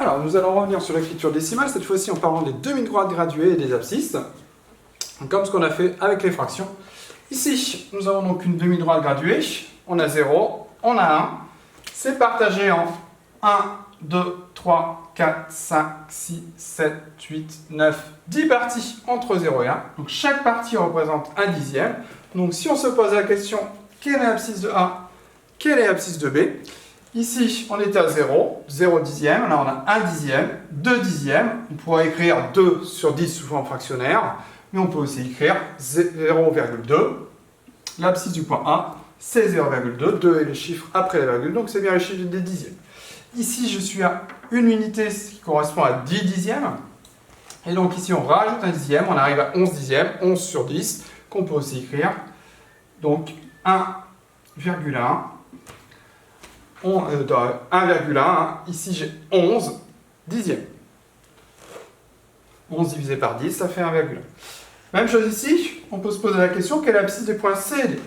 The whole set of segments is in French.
Alors, nous allons revenir sur l'écriture décimale, cette fois-ci en parlant des demi-droites graduées et des abscisses, comme ce qu'on a fait avec les fractions. Ici, nous avons donc une demi-droite graduée, on a 0, on a 1, c'est partagé en 1, 2, 3, 4, 5, 6, 7, 8, 9, 10 parties entre 0 et 1. Donc chaque partie représente un dixième. Donc si on se pose la question, quelle est l'abscisse de A, quelle est l'abscisse de B? Ici, on était à 0, 0 dixième, là on a 1 dixième, 2 dixièmes. On pourrait écrire 2 sur 10 sous forme fractionnaire, mais on peut aussi écrire 0,2. L'abscisse du point A, c'est 0,2, 2 est le chiffre après la virgule, donc c'est bien le chiffre des dixièmes. Ici, je suis à une unité, ce qui correspond à 10 dixièmes. Et donc ici, on rajoute un dixième, on arrive à 11 dixièmes, 11 sur 10, qu'on peut aussi écrire. Donc 1,1. 1,1, ici j'ai 11 dixièmes. 11 divisé par 10, ça fait 1,1. Même chose ici, on peut se poser la question, quelle est l'abscisse des points C et D?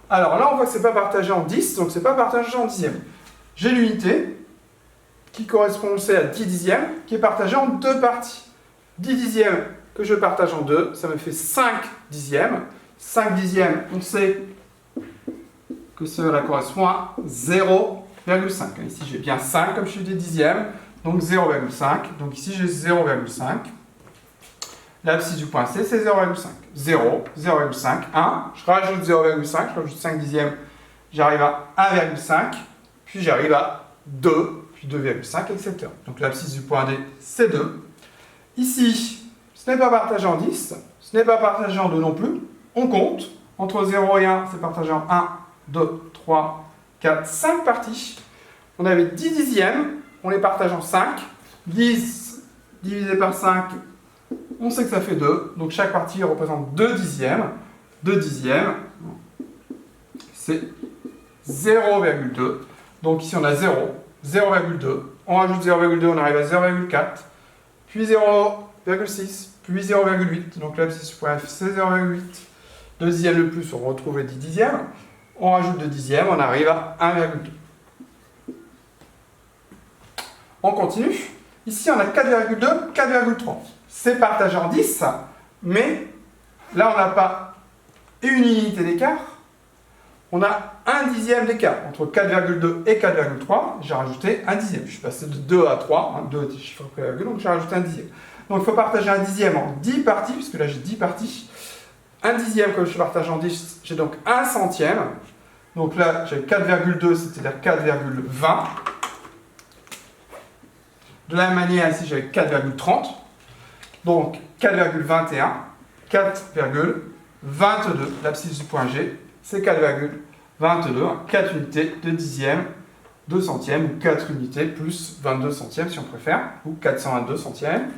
Alors là, on voit que ce n'est pas partagé en 10, donc ce n'est pas partagé en dixièmes. J'ai l'unité qui correspond aussi à 10 dixièmes, qui est partagée en deux parties. 10 dixièmes que je partage en deux, ça me fait 5 dixièmes. 5 dixièmes, on sait que cela correspond à 0,5. Ici, j'ai bien 5 comme chiffre des dixièmes, donc 0,5. Donc ici, j'ai 0,5. L'abscisse du point C, c'est 0,5. 0, 0,5, 1. Je rajoute 0,5, je rajoute 5 dixièmes, j'arrive à 1,5. Puis j'arrive à 2, puis 2,5, etc. Donc l'abscisse du point D, c'est 2. Ici, ce n'est pas partagé en 10, ce n'est pas partagé en 2 non plus. On compte. Entre 0 et 1, c'est partagé en 1, 2, 3, 4, 5 parties. On avait 10 dixièmes, on les partage en 5. 10 divisé par 5, on sait que ça fait 2. Donc chaque partie représente 2 dixièmes. 2 dixièmes, c'est 0,2. Donc ici on a 0, 0,2. On rajoute 0,2, on arrive à 0,4. Puis 0,6, puis 0,8. Donc l'abscisse du point F, c'est 0,8. 2 dixièmes de plus, on retrouve les 10 dixièmes. On rajoute 2 dixièmes, on arrive à 1,2. On continue. Ici, on a 4,2, 4,30. C'est partagé en 10, mais là, on n'a pas une unité d'écart. On a un dixième d'écart entre 4,2 et 4,3. J'ai rajouté un dixième. Je suis passé de 2 à 3. 2 est chiffre après la virgule, donc j'ai rajouté un dixième. Donc il faut partager un dixième en 10 parties, puisque là j'ai 10 parties. Un dixième, comme je partage en 10, j'ai donc un centième. Donc là, j'ai 4,2, c'est-à-dire 4,20. De la même manière, ici, j'avais 4,30. Donc 4,21, 4,22. L'abscisse du point G, c'est 4,22. 4 unités de dixième, 2 centièmes, ou 4 unités plus 22 centièmes, si on préfère, ou 422 centièmes.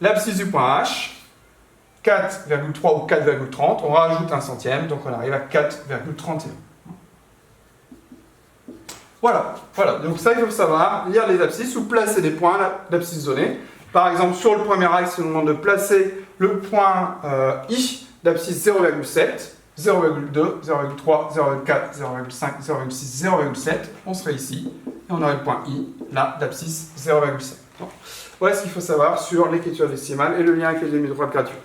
L'abscisse du point H, 4,3 ou 4,30, on rajoute un centième, donc on arrive à 4,31. Voilà, donc ça il faut savoir, lire les abscisses ou placer des points d'abscisse donnée. Par exemple, sur le premier axe, on nous demande de placer le point I d'abscisse 0,7, 0,2, 0,3, 0,4, 0,5, 0,6, 0,7, on serait ici, et on aurait le point I, là, d'abscisse 0,7. Voilà ce qu'il faut savoir sur l'écriture décimale et le lien avec les demi-droites gratuites.